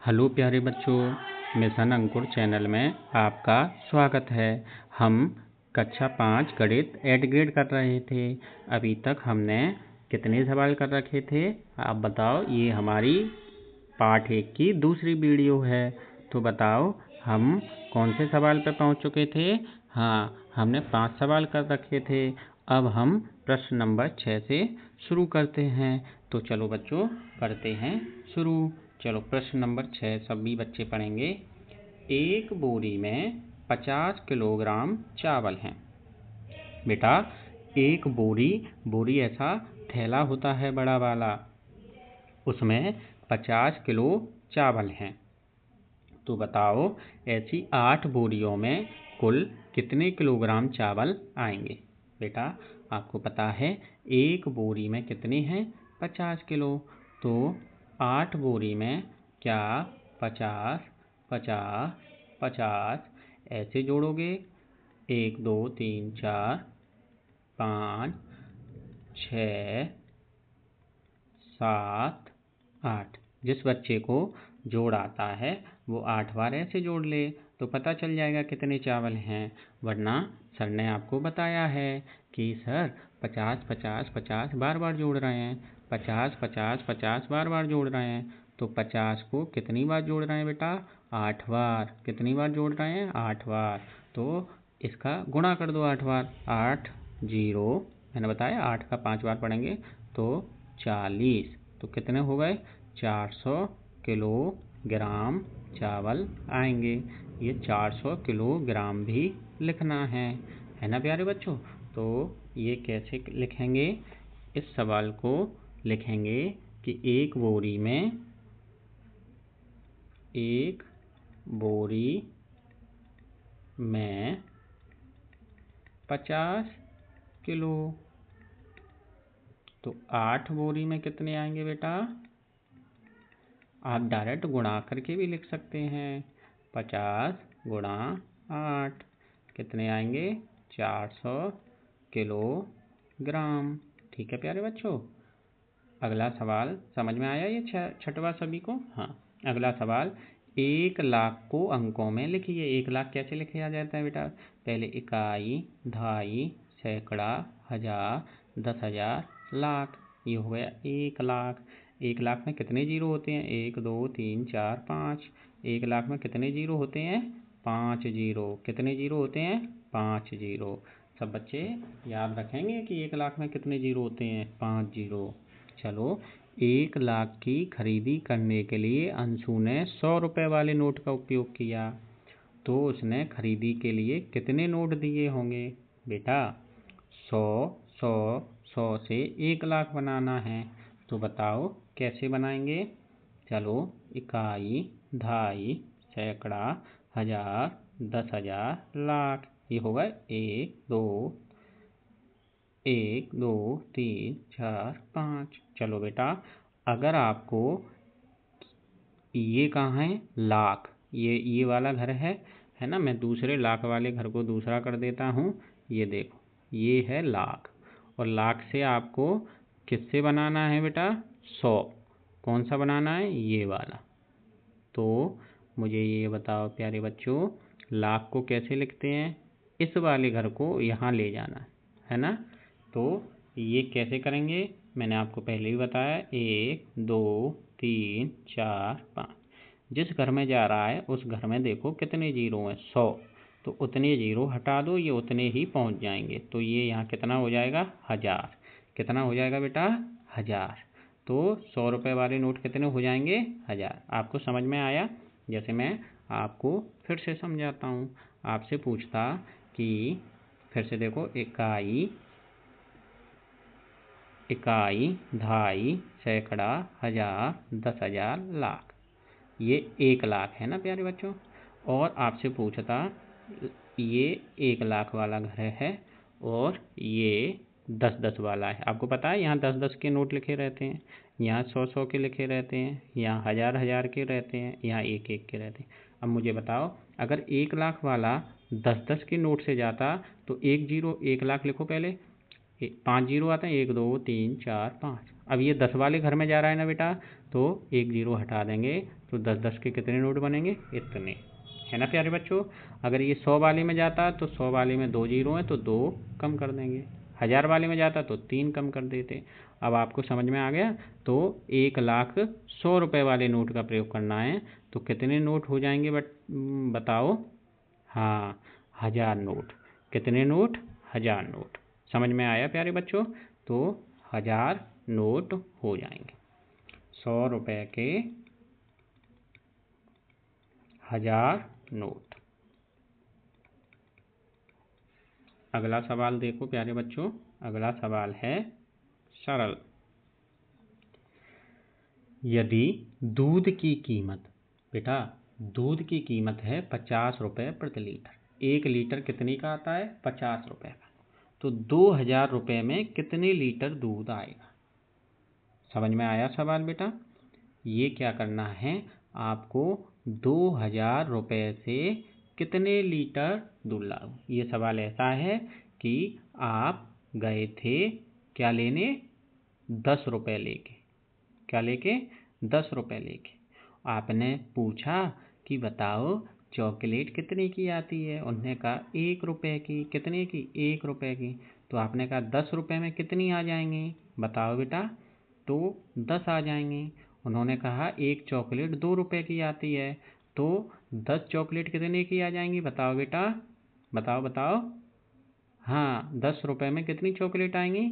Hello प्यारे बच्चों, mission अंकुर channel में आपका स्वागत है। हम कक्षा 5 गणित एड ग्रेड कर रहे थे। अभी तक हमने कितने सवाल कर रखे थे आप बताओ। ये हमारी पार्ट 1 की दूसरी वीडियो है। तो बताओ हम कौन से सवाल पर पहुंच चुके थे। हाँ, हमने 5 सवाल कर रखे थे। अब हम प्रश्न नंबर 6 से शुरू करते हैं। तो चलो बच्चों करते हैं शुरू। चलो प्रश्न नंबर 6 सभी बच्चे पढ़ेंगे। एक बोरी में 50 किलोग्राम चावल हैं। बेटा एक बोरी ऐसा थैला होता है बड़ा वाला, उसमें 50 किलो चावल हैं। तो बताओ ऐसी 8 बोरियों में कुल कितने किलोग्राम चावल आएंगे। बेटा आपको पता है एक बोरी में कितने हैं 50 किलो। तो 8 बोरी में क्या 50 50 50 ऐसे जोड़ोगे 1 2 3 4 5 6 7 8। जिस बच्चे को जोड़ आता है वो 8 बार ऐसे जोड़ ले तो पता चल जाएगा कितने चावल हैं। वरना सर ने आपको बताया है कि सर 50 50 50 बार बार जोड़ रहे हैं, 50 50 50 बार बार जोड़ रहे हैं। तो 50 को कितनी बार जोड़ रहे हैं बेटा 8 बार। कितनी बार जोड़ रहे हैं 8 बार। तो इसका गुणा कर दो 8 बार। 8 0 मैंने बताया 8 का 5 बार पढ़ेंगे तो 40। तो कितने हो गए 400 किलोग्राम चावल आएंगे। ये 400 किलोग्राम भी लिखना है ना प्यारे बच्चों। तो ये कैसे लिखेंगे, इस सवाल को लिखेंगे कि एक बोरी में 50 किलो। तो 8 बोरी में कितने आएंगे बेटा, आप डायरेक्ट गुणा करके भी लिख सकते हैं। 50 गुणा 8 कितने आएंगे 400 किलोग्राम। ठीक है प्यारे बच्चों। अगला सवाल समझ में आया ये छठवा सभी को। हाँ, अगला सवाल 1 लाख को अंकों में लिखिए। 1 लाख कैसे लिखा जाता है बेटा, पहले इकाई, दहाई, सैकड़ा, हजार, 10,000, लाख। ये हो गया 1 लाख। 1 लाख में कितने जीरो होते हैं 1 2 3 4 5। 1 लाख में कितने जीरो होते हैं 5 जीरो। कितने जीरो होते हैं 5 जीरो। सब बच्चे याद रखेंगे कि 1 लाख में कितने जीरो होते हैं 5 जीरो। चलो 1 लाख की खरीदी करने के लिए अंशु ने 100 रुपये वाले नोट का उपयोग किया। तो उसने खरीदी के लिए कितने नोट दिए होंगे बेटा 100 100 100 से 1 लाख बनाना है। तो बताओ कैसे बनाएंगे। चलो इकाई, दहाई, सैकड़ा, हजार, 10,000, लाख। ये होगा 1 2 3 4 5। चलो बेटा अगर आपको ये कहाँ है लाख, ये वाला घर है ना। मैं दूसरे लाख वाले घर को दूसरा कर देता हूँ। ये देखो ये है लाख, और लाख से आपको किससे बनाना है बेटा 100। कौन सा बनाना है ये वाला। तो मुझे ये बताओ प्यारे बच्चों लाख को कैसे लिखते हैं। इस वाले घर को यहाँ ले जाना है ना। तो ये कैसे करेंगे मैंने आपको पहले ही बताया 1 2 3 4 5। जिस घर में जा रहा है उस घर में देखो कितने जीरो हैं 100। तो उतने जीरो हटा दो, ये उतने ही पहुंच जाएंगे। तो ये यहाँ कितना हो जाएगा 1000। कितना हो जाएगा बेटा 1000। तो 100 रुपये वाले नोट कितने हो जाएंगे 1000। आपको समझ में आया। जैसे मैं आपको फिर से समझाता हूँ। आपसे पूछता कि फिर से देखो इकाई, दहाई, सैकड़ा, हजार, 10,000, लाख। ये 1 लाख है ना प्यारे बच्चों। और आपसे पूछता ये 1 लाख वाला घर है और ये 10-10 वाला है। आपको पता है यहाँ 10-10 के नोट लिखे रहते हैं, यहाँ 100-100 के लिखे रहते हैं, यहाँ 1000-1000 के रहते हैं, यहाँ 1-1 के रहते हैं। अब मुझे बताओ अगर 1 लाख वाला 10-10 के नोट से जाता तो 1 जीरो 1 लाख लिखो पहले। 5 जीरो आता है 1 2 3 4 5। अब ये 10 वाले घर में जा रहा है ना बेटा, तो एक जीरो हटा देंगे तो 10 के कितने नोट बनेंगे? इतने, है ना प्यारे बच्चों। अगर ये 100 वाले में जाता तो 100 वाले में 2 जीरो हैं तो 2 कम कर देंगे। 1000 वाले में जाता तो 3 कम कर देते। अब आपको समझ में आ गया। तो 1,00,100 रुपये वाले नोट का प्रयोग करना है तो कितने नोट हो जाएंगे बताओ? हाँ, 1000 नोट। कितने नोट? 1000 नोट। समझ में आया प्यारे बच्चों? तो 1000 नोट हो जाएंगे। 100 रुपये के 1000 नोट। अगला सवाल देखो प्यारे बच्चों। अगला सवाल है सरल। यदि दूध की कीमत, बेटा दूध की कीमत है 50 रुपये प्रति लीटर। 1 लीटर कितने का आता है? 50 रुपये का। तो 2000 रुपये में कितने लीटर दूध आएगा? समझ में आया सवाल बेटा? ये क्या करना है आपको? 2000 रुपये से कितने लीटर दूध लाओ। ये सवाल ऐसा है कि आप गए थे क्या लेने? 10 रुपये लेके। क्या लेके? 10 रुपये लेके। आपने पूछा कि बताओ चॉकलेट कितने की आती है? उन्होंने कहा 1 रुपये की। कितने की? 1 रुपये की। तो आपने कहा 10 रुपये में कितनी आ जाएंगी? बताओ बेटा। तो 10 आ जाएंगी। उन्होंने कहा एक चॉकलेट 2 रुपये की आती है तो 10 चॉकलेट कितने की आ जाएंगी? बताओ बेटा, बताओ बताओ। हाँ, 10 रुपये में कितनी चॉकलेट आएंगी?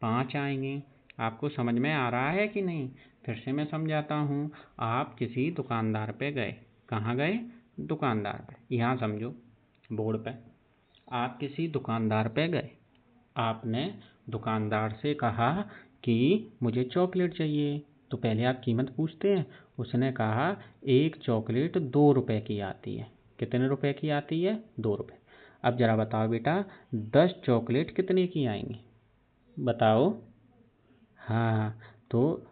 5 आएंगी। आपको समझ में आ रहा है कि नहीं? फिर से मैं समझाता हूँ। आप किसी दुकानदार पे गए। कहाँ गए? दुकानदार पे। यहाँ समझो बोर्ड पे। आप किसी दुकानदार पे गए। आपने दुकानदार से कहा कि मुझे चॉकलेट चाहिए। तो पहले आप कीमत पूछते हैं। उसने कहा एक चॉकलेट 2 रुपये की आती है। कितने रुपए की आती है? 2 रुपये। अब ज़रा बताओ बेटा 10 चॉकलेट कितने की आएंगी? बताओ। हाँ, तो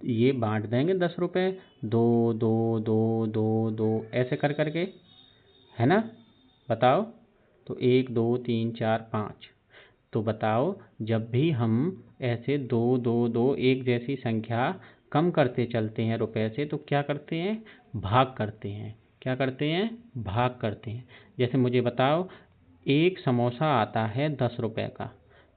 ये बांट देंगे 10 रुपये। 2 2 2 2 2 ऐसे कर करके, है ना? बताओ। तो 1 2 3 4 5। तो बताओ जब भी हम ऐसे 2 2 2 एक जैसी संख्या कम करते चलते हैं रुपए से तो क्या करते हैं? भाग करते हैं। क्या करते हैं? भाग करते हैं। जैसे मुझे बताओ एक समोसा आता है 10 रुपये का,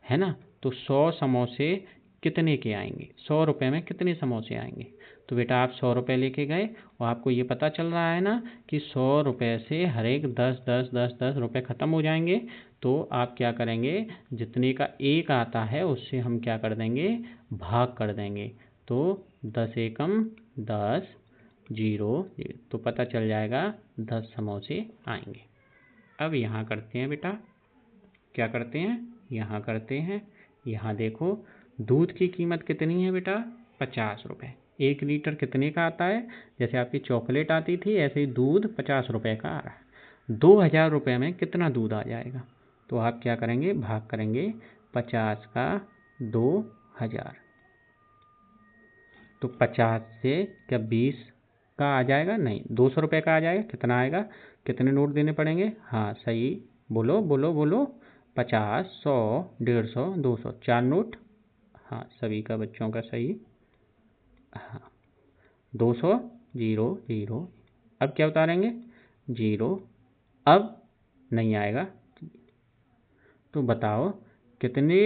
है ना? तो 100 समोसे कितने के आएंगे? 100 रुपये में कितने समोसे आएंगे? तो बेटा आप 100 रुपये लेके गए और आपको ये पता चल रहा है ना कि 100 रुपये से हर एक 10 10 10 10 रुपये ख़त्म हो जाएंगे। तो आप क्या करेंगे? जितने का एक आता है उससे हम क्या कर देंगे? भाग कर देंगे। तो 10 एकम 10, जीरो, तो पता चल जाएगा 10 समोसे आएंगे। अब यहाँ करते हैं बेटा। क्या करते हैं? यहाँ करते हैं। यहाँ देखो दूध की कीमत कितनी है बेटा? 50 रुपये। 1 लीटर कितने का आता है? जैसे आपकी चॉकलेट आती थी ऐसे ही दूध 50 रुपये का आ रहा है। 2000 रुपये में कितना दूध आ जाएगा? तो आप क्या करेंगे? भाग करेंगे 50 का 2000। तो 50 से क्या 20 का आ जाएगा? नहीं, 200 रुपये का आ जाएगा। कितना आएगा? कितने नोट देने पड़ेंगे? हाँ सही, बोलो बोलो बोलो। 50, 100, 150, 200, 4 नोट। हाँ सभी का बच्चों का सही। हाँ 200, जीरो जीरो। अब क्या उतारेंगे? जीरो। अब नहीं आएगा। तो बताओ कितने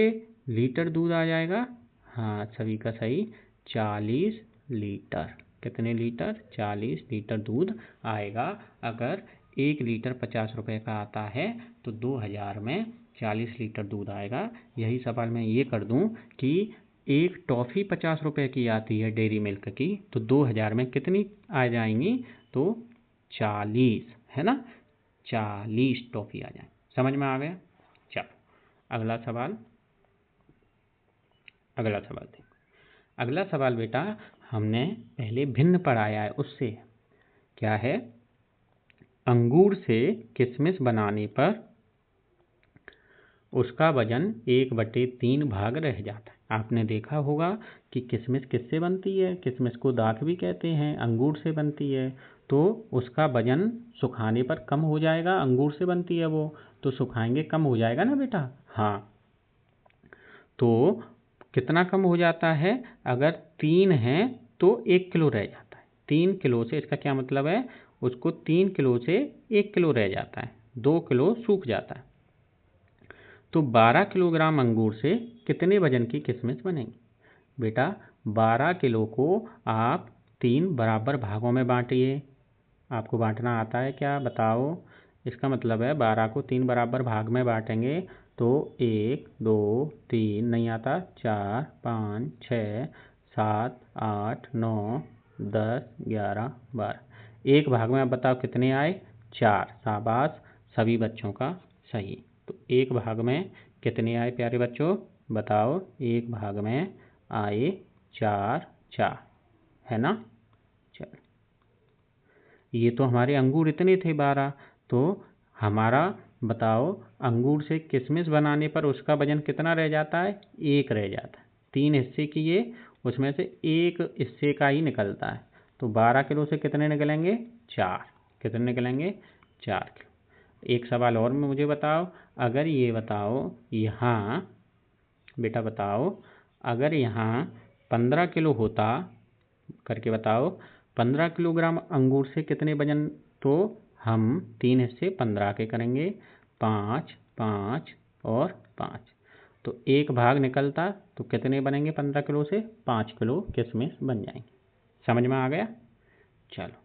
लीटर दूध आ जाएगा? हाँ सभी का सही, 40 लीटर। कितने लीटर? 40 लीटर दूध आएगा। अगर 1 लीटर 50 रुपये का आता है तो 2000 में 40 लीटर दूध आएगा। यही सवाल मैं ये कर दूं कि एक टॉफ़ी 50 रुपये की आती है डेयरी मिल्क की, तो 2000 में कितनी आ जाएंगी? तो 40, है ना? 40 टॉफ़ी आ जाए। समझ में आ गया? चलो अगला सवाल। अगला सवाल देखो। अगला सवाल बेटा हमने पहले भिन्न पढ़ाया है उससे। क्या है? अंगूर से किशमिश बनाने पर उसका वजन 1/3 भाग रह जाता है। आपने देखा होगा कि किशमिश किससे बनती है? किशमिश को दाख भी कहते हैं, अंगूर से बनती है। तो उसका वजन सुखाने पर कम हो जाएगा। अंगूर से बनती है वो, तो सुखाएंगे कम हो जाएगा ना बेटा? हाँ। तो कितना कम हो जाता है? अगर 3 हैं तो 1 किलो रह जाता है। 3 किलो से, इसका क्या मतलब है, उसको 3 किलो से 1 किलो रह जाता है, 2 किलो सूख जाता है। तो 12 किलोग्राम अंगूर से कितने वजन की किशमिश बनेंगी? बेटा 12 किलो को आप 3 बराबर भागों में बांटिए। आपको बांटना आता है क्या, बताओ? इसका मतलब है 12 को 3 बराबर भाग में बांटेंगे तो 1 2 3 नहीं आता, 4 5 6 7 8 9 10 11 12। एक भाग में अब बताओ कितने आए? 4। शाबाश, सभी बच्चों का सही। तो एक भाग में कितने आए प्यारे बच्चों? बताओ। एक भाग में आए 4 4, है ना? चल, ये तो हमारे अंगूर इतने थे 12। तो हमारा बताओ अंगूर से किशमिश बनाने पर उसका वजन कितना रह जाता है? 1 रह जाता है। 3 हिस्से किए, उसमें से 1 हिस्से का ही निकलता है। तो 12 किलो से कितने निकलेंगे? 4। कितने निकलेंगे? 4 किलो। एक सवाल और में मुझे बताओ, अगर ये बताओ यहाँ, बेटा बताओ, अगर यहाँ 15 किलो होता, करके बताओ, 15 किलोग्राम अंगूर से कितने वजन? तो हम 3 हिस्से 15 के करेंगे, 5 5 और 5। तो एक भाग निकलता तो कितने बनेंगे? 15 किलो से 5 किलो किशमिश बन जाएंगे। समझ में आ गया? चलो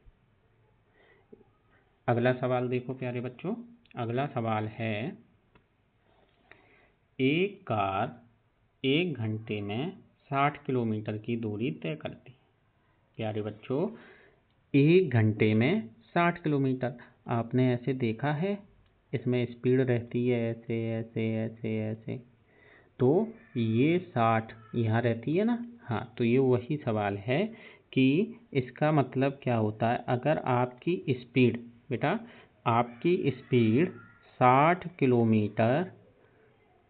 अगला सवाल देखो प्यारे बच्चों। अगला सवाल है, एक कार 1 घंटे में 60 किलोमीटर की दूरी तय करती है। प्यारे बच्चों 1 घंटे में 60 किलोमीटर, आपने ऐसे देखा है? इसमें स्पीड रहती है ऐसे ऐसे ऐसे ऐसे, तो ये 60 यहाँ रहती है ना? हाँ, तो ये वही सवाल है कि इसका मतलब क्या होता है। अगर आपकी स्पीड, बेटा आपकी स्पीड 60 किलोमीटर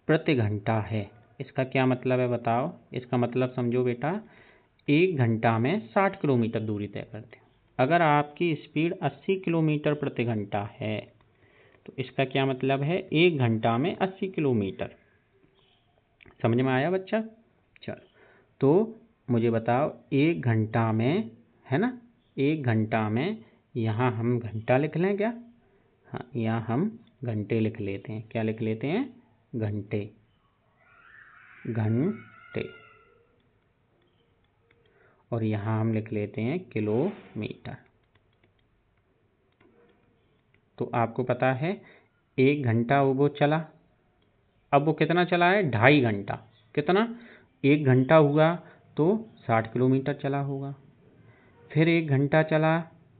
प्रति घंटा है, इसका क्या मतलब है बताओ? इसका मतलब समझो बेटा, 1 घंटा में 60 किलोमीटर दूरी तय करते हो। अगर आपकी स्पीड 80 किलोमीटर प्रति घंटा है तो इसका क्या मतलब है? 1 घंटा में 80 किलोमीटर। समझ में आया बच्चा? चल, तो मुझे बताओ 1 घंटा में, है ना, 1 घंटा में, यहाँ हम घंटा लिख लें क्या? हाँ, यहाँ हम घंटे लिख लेते हैं। क्या लिख लेते हैं? घंटे। घंटे। और यहाँ हम लिख लेते हैं किलोमीटर। तो आपको पता है 1 घंटा वो चला, अब वो कितना चला है? 2.5 घंटा। कितना? 1 घंटा हुआ तो 60 किलोमीटर चला होगा, फिर 1 घंटा चला,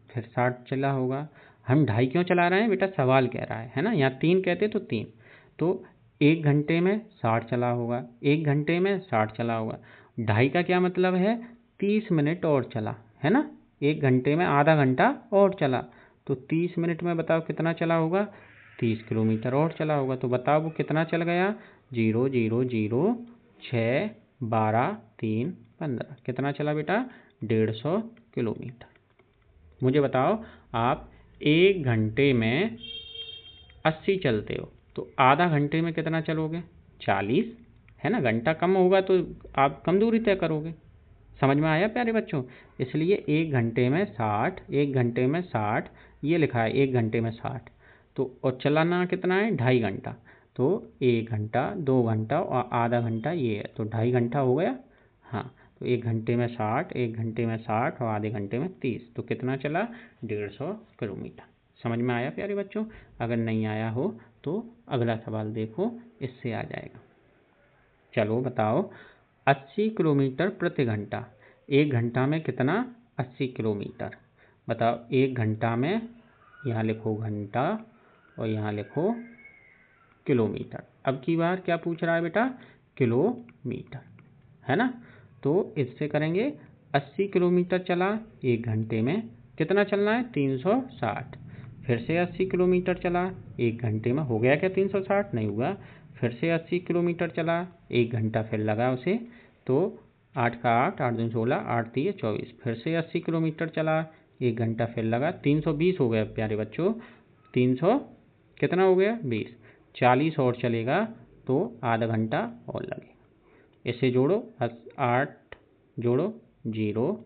फिर 60 चला होगा। हम 2.5 क्यों चला रहे हैं बेटा? सवाल कह रहा है ना? यहाँ 3 कहते तो 3, तो 1 घंटे में 60 चला होगा, 1 घंटे में 60 चला होगा। 2.5 का क्या मतलब है? 30 मिनट और चला, है ना? 1 घंटे में आधा घंटा और चला, तो 30 मिनट में बताओ कितना चला होगा? 30 किलोमीटर और चला होगा। तो बताओ वो कितना चल गया? 0 0 0 6 12 3 15। कितना चला बेटा? 150 किलोमीटर। मुझे बताओ, आप 1 घंटे में 80 चलते हो तो आधा घंटे में कितना चलोगे? 40, है ना? घंटा कम होगा तो आप कम दूरी तय करोगे। समझ में आया प्यारे बच्चों? इसलिए 1 घंटे में 60, 1 घंटे में 60, ये लिखा है 1 घंटे में 60। तो और चलाना कितना है? 2.5 घंटा। तो 1 घंटा, 2 घंटा और आधा घंटा ये है, तो 2.5 घंटा हो गया। हाँ, तो 1 घंटे में 60, 1 घंटे में 60 और आधे घंटे में 30, तो कितना चला? 150 किलोमीटर। समझ में आया प्यारे बच्चों? अगर नहीं आया हो तो अगला सवाल देखो, इससे आ जाएगा। चलो बताओ, 80 किलोमीटर प्रति घंटा, 1 घंटा में कितना? 80 किलोमीटर। बताओ 1 घंटा में, यहाँ लिखो घंटा और यहाँ लिखो किलोमीटर। अब की बार क्या पूछ रहा है बेटा? किलोमीटर, है ना? तो इससे करेंगे 80 किलोमीटर चला 1 घंटे में, कितना चलना है? 360। फिर से 80 किलोमीटर चला 1 घंटे में, हो गया क्या 360? नहीं हुआ। फिर से 80 किलोमीटर चला, 1 घंटा फिर लगा उसे, तो 8 का 8, 8 दूनी 16, 8 3 24। फिर से 80 किलोमीटर चला, 1 घंटा फिर लगा, 320 हो गया प्यारे बच्चों। 300 कितना हो गया? 20। 40 और चलेगा तो आधा घंटा और लगेगा। इसे जोड़ो, 8 जोड़ो 0,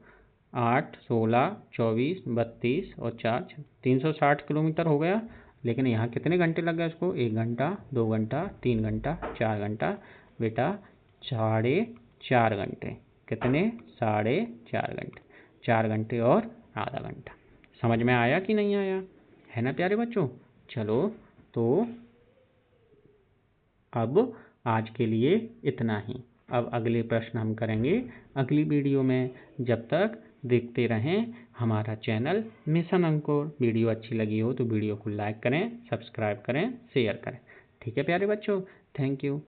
8 16 24 32 और 4 360 किलोमीटर हो गया। लेकिन यहाँ कितने घंटे लग गए इसको? 1 घंटा, 2 घंटा, 3 घंटा, 4 घंटा। बेटा 4.5 घंटे। कितने? 4.5 घंटे। 4 घंटे और आधा घंटा। समझ में आया कि नहीं आया? है ना प्यारे बच्चों? चलो तो अब आज के लिए इतना ही। अब अगले प्रश्न हम करेंगे अगली वीडियो में। जब तक देखते रहें हमारा चैनल मिशन अंकुर। वीडियो अच्छी लगी हो तो वीडियो को लाइक करें, सब्सक्राइब करें, शेयर करें। ठीक है प्यारे बच्चों, थैंक यू।